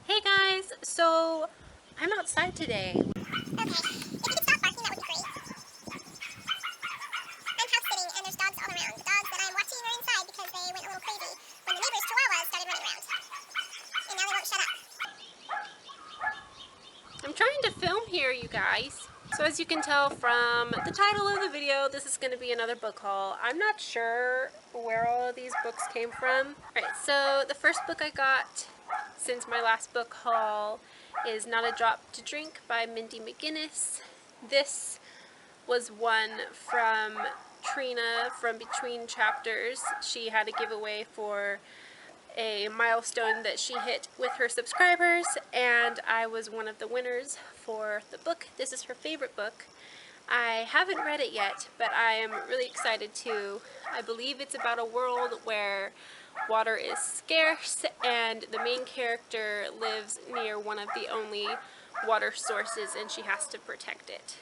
Hey guys, so I'm outside today. Okay, if you could stop barking, that would be great. I'm house sitting and there's dogs all around. The dogs that I'm watching are inside because they went a little crazy when the neighbor's chihuahuas started running around. And now they won't shut up. I'm trying to film here, you guys. So as you can tell from the title of the video, this is going to be another book haul. I'm not sure where all of these books came from. Alright, so the first book I got since my last book haul is Not a Drop to Drink by Mindy McGinnis. This was one from Trina from Between Chapters. She had a giveaway for a milestone that she hit with her subscribers, and I was one of the winners for the book. This is her favorite book. I haven't read it yet, but I am really excited to. I believe it's about a world where water is scarce and the main character lives near one of the only water sources and she has to protect it.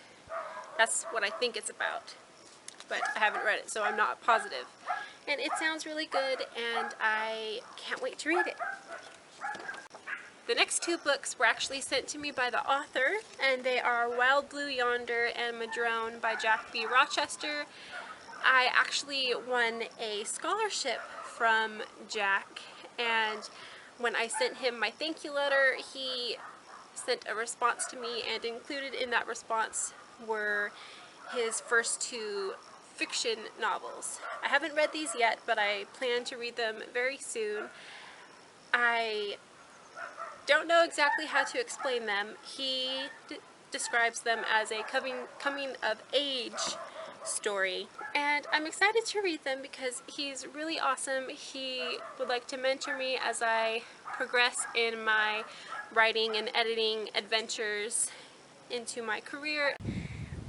That's what I think it's about, but I haven't read it, so I'm not positive. And it sounds really good, and I can't wait to read it. The next two books were actually sent to me by the author, and they are Wild Blue Yonder and Madrone by Jack B. Rochester. I actually won a scholarship from Jack, and when I sent him my thank you letter, he sent a response to me, and included in that response were his first two fiction novels. I haven't read these yet, but I plan to read them very soon. I don't know exactly how to explain them. He describes them as a coming of age story, and I'm excited to read them because he's really awesome. He would like to mentor me as I progress in my writing and editing adventures into my career.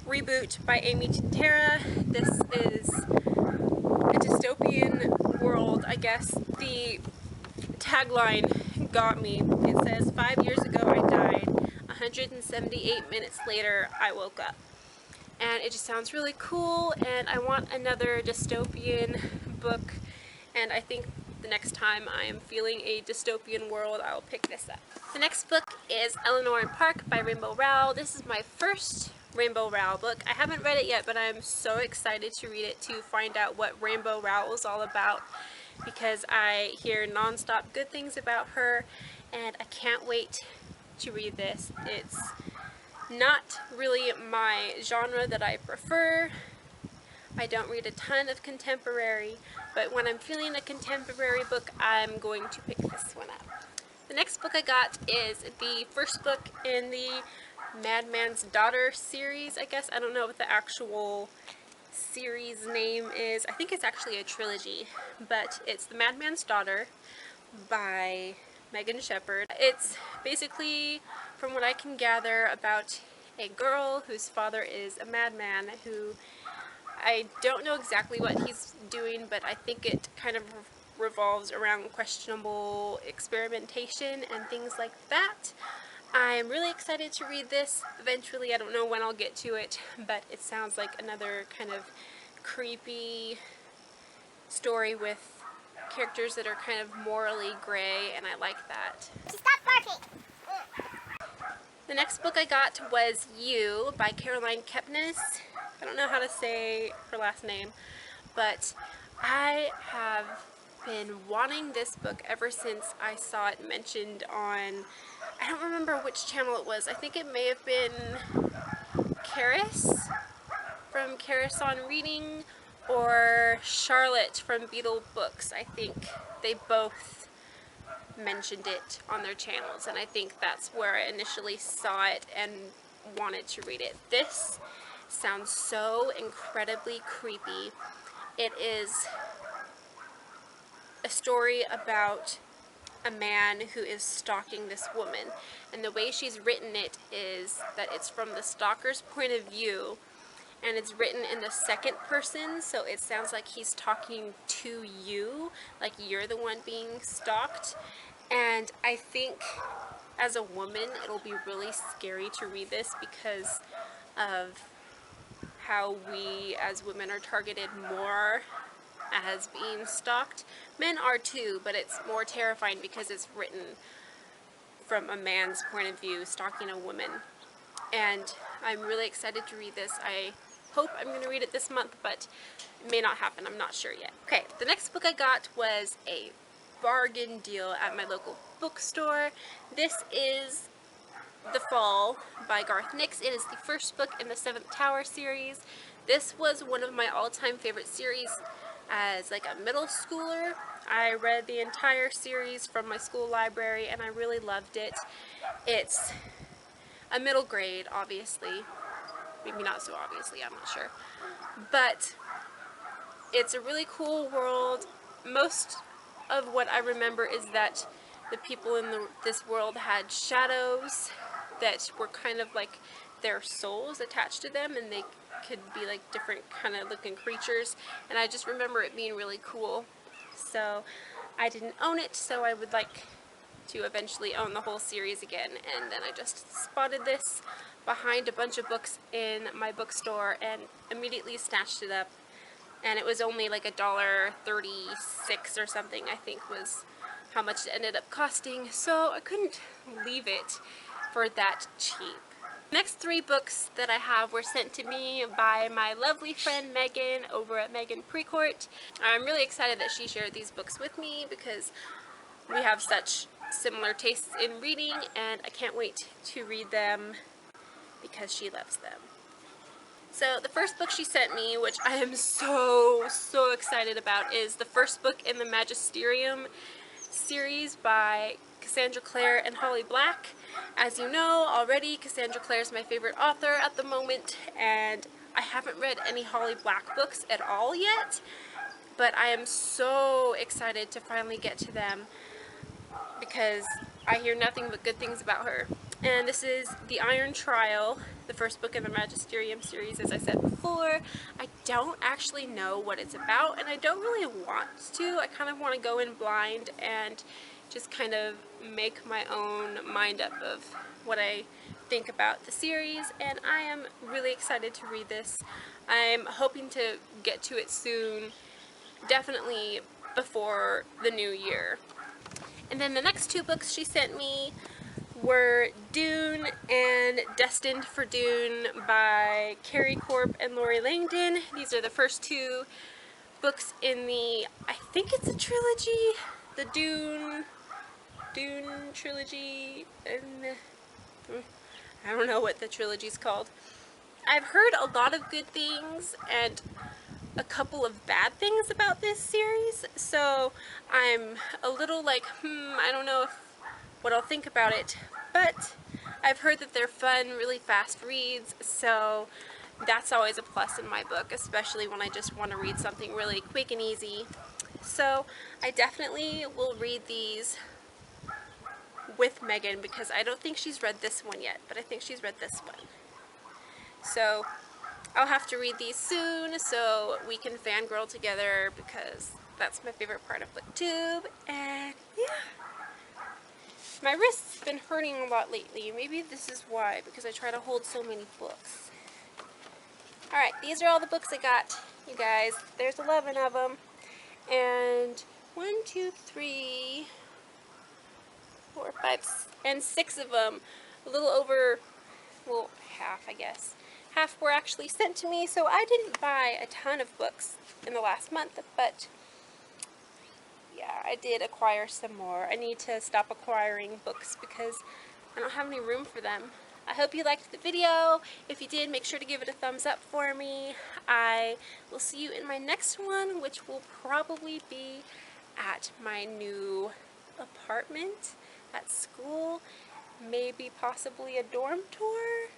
Reboot by Amy Tara. This is a dystopian world, I guess. The tagline got me. It says, 5 years ago I died, 178 minutes later I woke up. And it just sounds really cool, and I want another dystopian book, and I think the next time I am feeling a dystopian world, I'll pick this up. The next book is Eleanor Park by Rainbow Rowell. This is my first Rainbow Rowell book. I haven't read it yet, but I'm so excited to read it to find out what Rainbow Rowell is all about, because I hear non-stop good things about her, and I can't wait to read this. It's not really my genre that I prefer. I don't read a ton of contemporary, but when I'm feeling a contemporary book, I'm going to pick this one up. The next book I got is the first book in the Madman's Daughter series, I guess. I don't know what the actual series name is. I think it's actually a trilogy, but it's The Madman's Daughter by Megan Shepherd. It's basically, from what I can gather, about a girl whose father is a madman who, I don't know exactly what he's doing, but I think it kind of revolves around questionable experimentation and things like that. I'm really excited to read this eventually. I don't know when I'll get to it, but it sounds like another kind of creepy story with characters that are kind of morally gray, and I like that. Stop barking! The next book I got was You by Caroline Kepnes. I don't know how to say her last name, but I have been wanting this book ever since I saw it mentioned on, I don't remember which channel it was. I think it may have been Karis from Karis on Reading, or Charlotte from Beetle Books. I think they both mentioned it on their channels, and I think that's where I initially saw it and wanted to read it. This sounds so incredibly creepy. It is a story about a man who is stalking this woman, and the way she's written it is that it's from the stalker's point of view, and it's written in the second person, so it sounds like he's talking to you, like you're the one being stalked. And I think as a woman it'll be really scary to read this because of how we as women are targeted more as being stalked. Men are too, but it's more terrifying because it's written from a man's point of view stalking a woman. And I'm really excited to read this. I hope I'm going to read it this month, but it may not happen. I'm not sure yet. Okay, the next book I got was a bargain deal at my local bookstore. This is The Fall by Garth Nix. It is the first book in the Seventh Tower series. This was one of my all-time favorite series as like a middle schooler. I read the entire series from my school library and I really loved it. It's a middle grade, obviously. Maybe not so obviously, I'm not sure. But it's a really cool world. Most of what I remember is that the people in this world had shadows that were kind of like their souls attached to them, and they could be like different kind of looking creatures, and I just remember it being really cool. So I didn't own it, so I would like to eventually own the whole series again, and then I just spotted this behind a bunch of books in my bookstore and immediately snatched it up, and it was only like $1.36 or something, I think was how much it ended up costing, so I couldn't leave it for that cheap. Next 3 books that I have were sent to me by my lovely friend Megan over at Megan Precourt. I'm really excited that she shared these books with me because we have such similar tastes in reading, and I can't wait to read them because she loves them. So the first book she sent me, which I am so excited about, is the first book in the Magisterium series by Cassandra Clare and Holly Black. As you know already, Cassandra Clare is my favorite author at the moment, and I haven't read any Holly Black books at all yet, but I am so excited to finally get to them because I hear nothing but good things about her. And this is The Iron Trial, the first book in the Magisterium series, as I said before. I don't actually know what it's about, and I don't really want to. I kind of want to go in blind and just kind of make my own mind up of what I think about the series, and I am really excited to read this. I'm hoping to get to it soon, definitely before the new year. And then the next 2 books she sent me were Dune and Destined for Dune by Carrie Corp and Lori Langdon. These are the first 2 books in the, I think it's a trilogy, the Dune trilogy, and I don't know what the trilogy's called. I've heard a lot of good things and a couple of bad things about this series, so I'm a little like, I don't know what I'll think about it, but I've heard that they're fun, really fast reads, so that's always a plus in my book, especially when I just want to read something really quick and easy. So I definitely will read these with Megan because I don't think she's read this one yet, but I think she's read this one. So I'll have to read these soon so we can fangirl together because that's my favorite part of BookTube, and yeah. My wrist's been hurting a lot lately. Maybe this is why, because I try to hold so many books. Alright, these are all the books I got, you guys. There's 11 of them. And 1, 2, 3, 4, 5, and 6 of them, a little over, well, half, I guess. Half were actually sent to me, so I didn't buy a ton of books in the last month, but yeah, I did acquire some more. I need to stop acquiring books because I don't have any room for them. I hope you liked the video. If you did, make sure to give it a thumbs up for me. I will see you in my next one, which will probably be at my new apartment at school. Maybe possibly a dorm tour.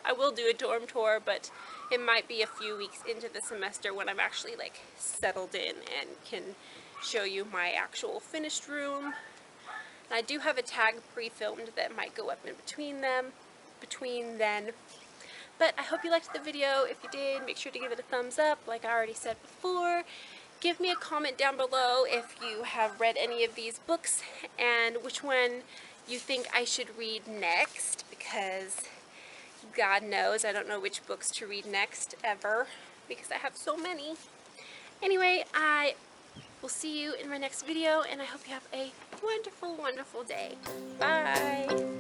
I will do a dorm tour, but it might be a few weeks into the semester when I'm actually like settled in and can show you my actual finished room. And I do have a tag pre-filmed that might go up in between then. But I hope you liked the video. If you did, make sure to give it a thumbs up like I already said before. Give me a comment down below if you have read any of these books and which one you think I should read next, because God knows I don't know which books to read next ever because I have so many. Anyway, I will see you in my next video, and I hope you have a wonderful, wonderful day. Bye.